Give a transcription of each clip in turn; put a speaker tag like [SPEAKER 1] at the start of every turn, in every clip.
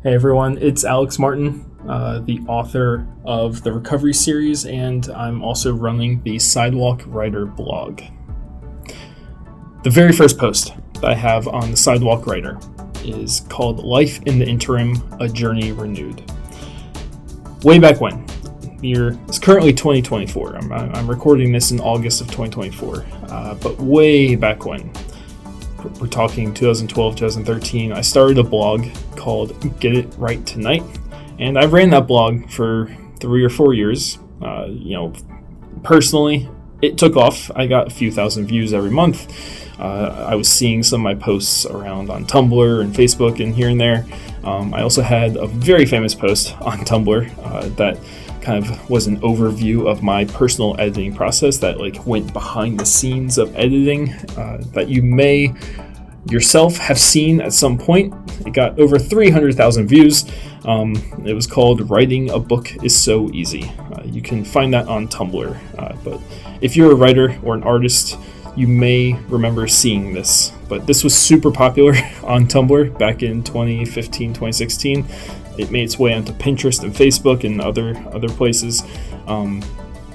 [SPEAKER 1] Hey everyone, it's Alex Martin, the author of the Recovery series, and I'm also running the Sidewalk Writer blog. The very first post that I have on the Sidewalk Writer is called Life in the Interim, A Journey Renewed. Way back when, it's currently 2024. I'm recording this in August of 2024, but way back when, we're talking 2012, 2013, I started a blog called Get It Right Tonight, and I ran that blog for 3 or 4 years. Personally, it took off. I got a few thousand views every month. I was seeing some of my posts around on Tumblr and Facebook and here and there. I also had a very famous post on Tumblr that kind of was an overview of my personal editing process that went behind the scenes of editing that you may yourself have seen at some point. It got over 300,000 views. It was called Writing a Book is So Easy. You can find that on Tumblr. But if you're a writer or an artist, you may remember seeing this. But this was super popular on Tumblr back in 2015, 2016. It made its way onto Pinterest and Facebook and other places.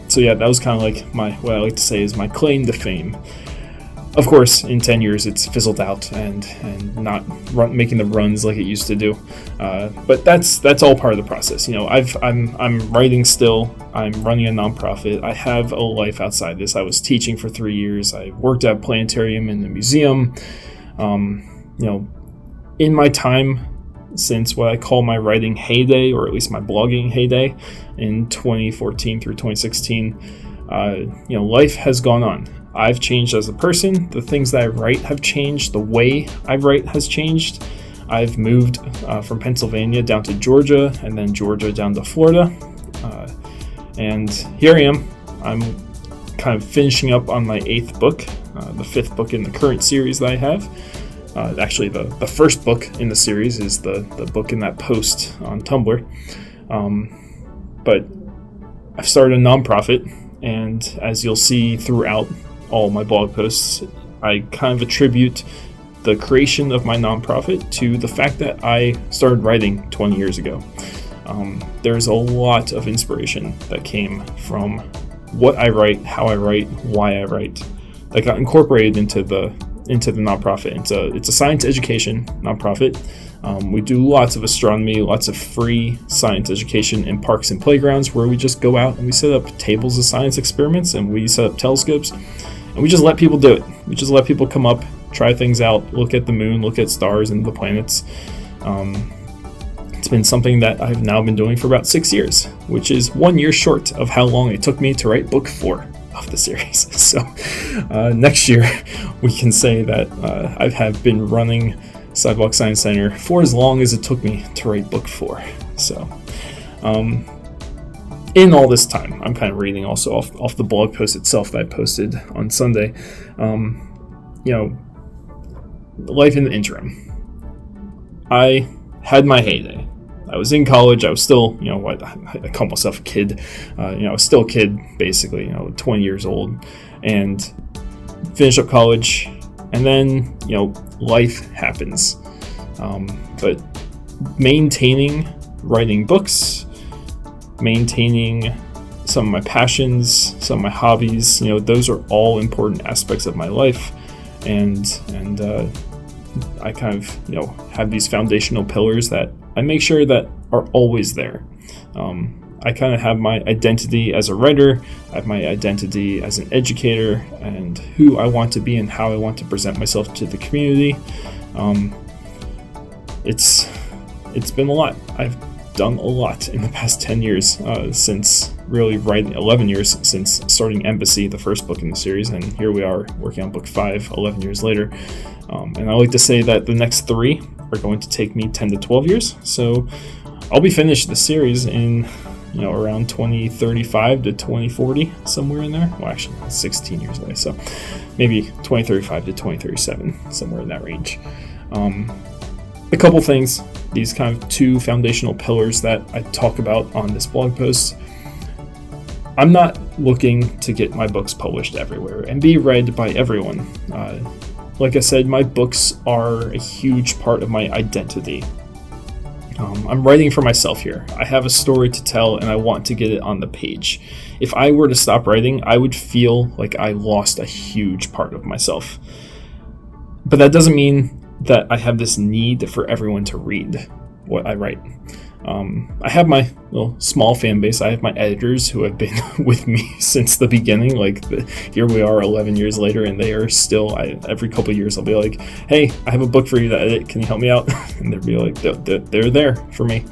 [SPEAKER 1] So yeah, that was kind of like what I like to say is my claim to fame. Of course, in 10 years, it's fizzled out and not making the runs like it used to do. But that's all part of the process. I'm writing still. I'm running a nonprofit. I have a life outside this. I was teaching for 3 years. I worked at a planetarium and the museum. In my time since what I call my writing heyday, or at least my blogging heyday, in 2014 through 2016, life has gone on. I've changed as a person. The things that I write have changed. The way I write has changed. I've moved from Pennsylvania down to Georgia, and then Georgia down to Florida. And here I am. I'm kind of finishing up on my 8th book, the 5th book in the current series that I have. Actually, the first book in the series is the book in that post on Tumblr. But I've started a nonprofit, and as you'll see throughout all my blog posts, I kind of attribute the creation of my nonprofit to the fact that I started writing 20 years ago. There's a lot of inspiration that came from what I write, how I write, why I write, that got incorporated into the nonprofit. It's a science education nonprofit. We do lots of astronomy, lots of free science education in parks and playgrounds where we just go out and we set up tables of science experiments and we set up telescopes and we just let people do it. We just let people come up, try things out, look at the moon, look at stars and the planets. It's been something that I've now been doing for about 6 years, which is 1 year short of how long it took me to write book 4 of the series. So next year we can say that I have been running Sidewalk Science Center for as long as it took me to write book 4. So in all this time, I'm kind of reading also off the blog post itself that I posted on Sunday. Life in the interim. I had my heyday. I was in college. I was still, I call myself a kid. I was still a kid, basically, 20 years old, and finished up college. And then, life happens. But maintaining writing books, maintaining some of my passions, some of my hobbies, those are all important aspects of my life. And I kind of, have these foundational pillars that I make sure that are always there. I kind of have my identity as a writer, I have my identity as an educator, and who I want to be and how I want to present myself to the community. It's been a lot. I've done a lot in the past 10 years, since really writing, 11 years since starting Embassy, the first book in the series, and here we are working on book 5, 11 years later. And I like to say that the next 3 are going to take me 10 to 12 years. So I'll be finished the series in, around 2035 to 2040, somewhere in there. Well, actually, 16 years away. So maybe 2035 to 2037, somewhere in that range. A couple things, these kind of 2 foundational pillars that I talk about on this blog post. I'm not looking to get my books published everywhere and be read by everyone. Like I said, my books are a huge part of my identity. I'm writing for myself here. I have a story to tell and I want to get it on the page. If I were to stop writing, I would feel like I lost a huge part of myself. But that doesn't mean that I have this need for everyone to read what I write. I have my little small fan base. I have my editors who have been with me since the beginning. Here we are 11 years later, and they are still, every couple of years I'll be like, hey, I have a book for you to edit. Can you help me out? And they'll be like, they're there for me.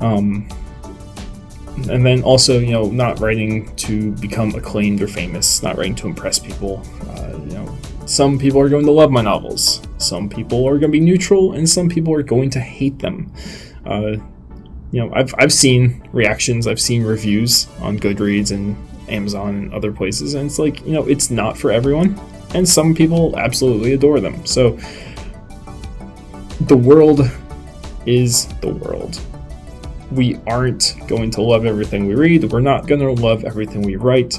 [SPEAKER 1] And then also, not writing to become acclaimed or famous, not writing to impress people. Some people are going to love my novels. Some people are going to be neutral, and some people are going to hate them. I've seen reactions, I've seen reviews on Goodreads and Amazon and other places, and it's like, it's not for everyone, and some people absolutely adore them. So the world is the world. We aren't going to love everything we read. We're not going to love everything we write.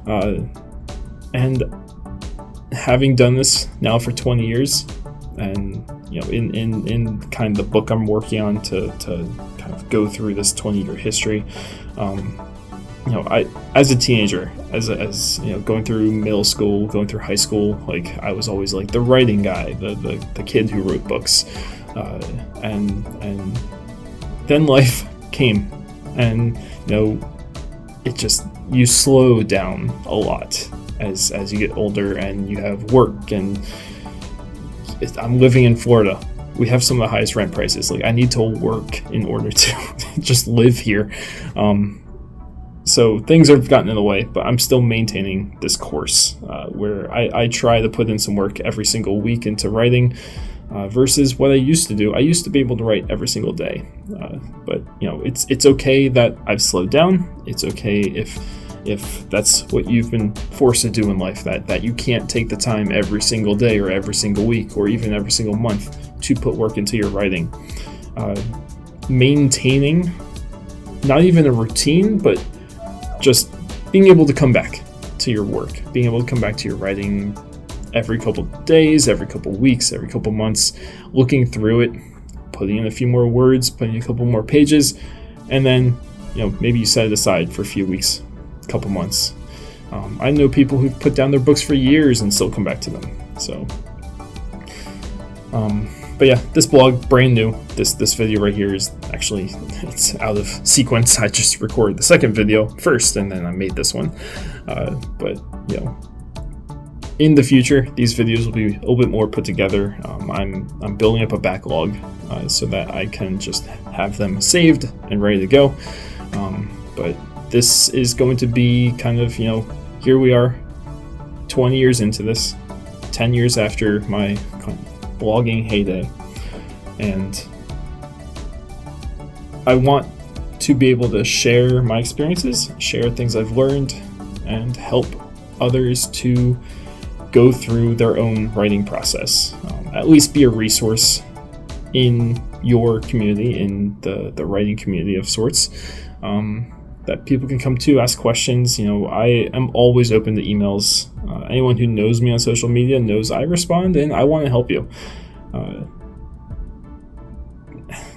[SPEAKER 1] And having done this now for 20 years, and in kind of the book I'm working on to kind of go through this 20-year history, I, as a teenager, as going through middle school, going through high school, I was always like the writing guy, the kid who wrote books, and then life came, and it just, you slow down a lot as you get older and you have work. And I'm living in Florida. We have some of the highest rent prices. I need to work in order to just live here. So things have gotten in the way, but I'm still maintaining this course where I try to put in some work every single week into writing, versus what I used to do. I used to be able to write every single day, but it's okay that I've slowed down. It's okay if that's what you've been forced to do in life, that you can't take the time every single day or every single week or even every single month to put work into your writing. Maintaining not even a routine, but just being able to come back to your work, being able to come back to your writing every couple days, every couple weeks, every couple months, looking through it, putting in a few more words, putting in a couple more pages, and then maybe you set it aside for a few weeks, a couple months. I know people who've put down their books for years and still come back to them. So but yeah, this blog, brand new. This video right here is actually, it's out of sequence. I just recorded the second video first and then I made this one. But in the future, these videos will be a little bit more put together. I'm building up a backlog so that I can just have them saved and ready to go. But this is going to be kind of, here we are, 20 years into this, 10 years after my blogging heyday. And I want to be able to share my experiences, share things I've learned, and help others to go through their own writing process. At least be a resource in your community, in the writing community of sorts, that people can come to, ask questions. I am always open to emails. Anyone who knows me on social media knows I respond, and I want to help you.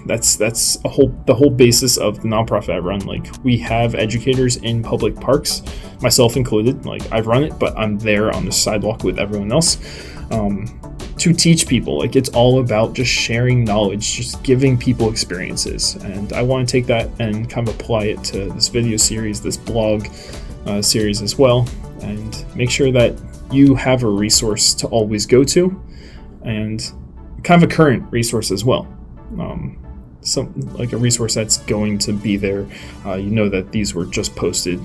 [SPEAKER 1] That's the whole basis of the nonprofit I run. We have educators in public parks, myself included. I run it, but I'm there on the sidewalk with everyone else to teach people. It's all about just sharing knowledge, just giving people experiences. And I want to take that and kind of apply it to this video series, this blog series as well, and make sure that you have a resource to always go to, and kind of a current resource as well. A resource that's going to be there. That these were just posted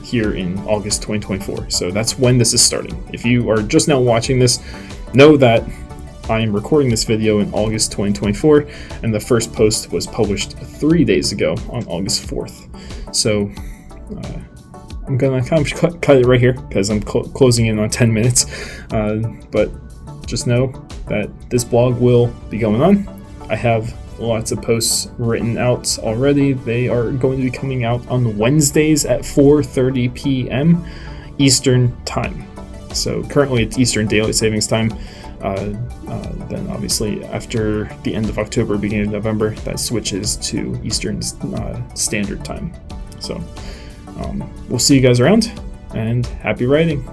[SPEAKER 1] here in August 2024. So that's when this is starting. If you are just now watching this, know that I am recording this video in August 2024, and the first post was published 3 days ago on August 4th. So I'm gonna kind of cut it right here because I'm closing in on 10 minutes. But just know that this blog will be going on. I have lots of posts written out already. They are going to be coming out on Wednesdays at 4:30 p.m. Eastern Time. So currently it's Eastern Daylight Savings Time. Then obviously after the end of October, beginning of November, that switches to Eastern Standard Time. So we'll see you guys around, and happy writing.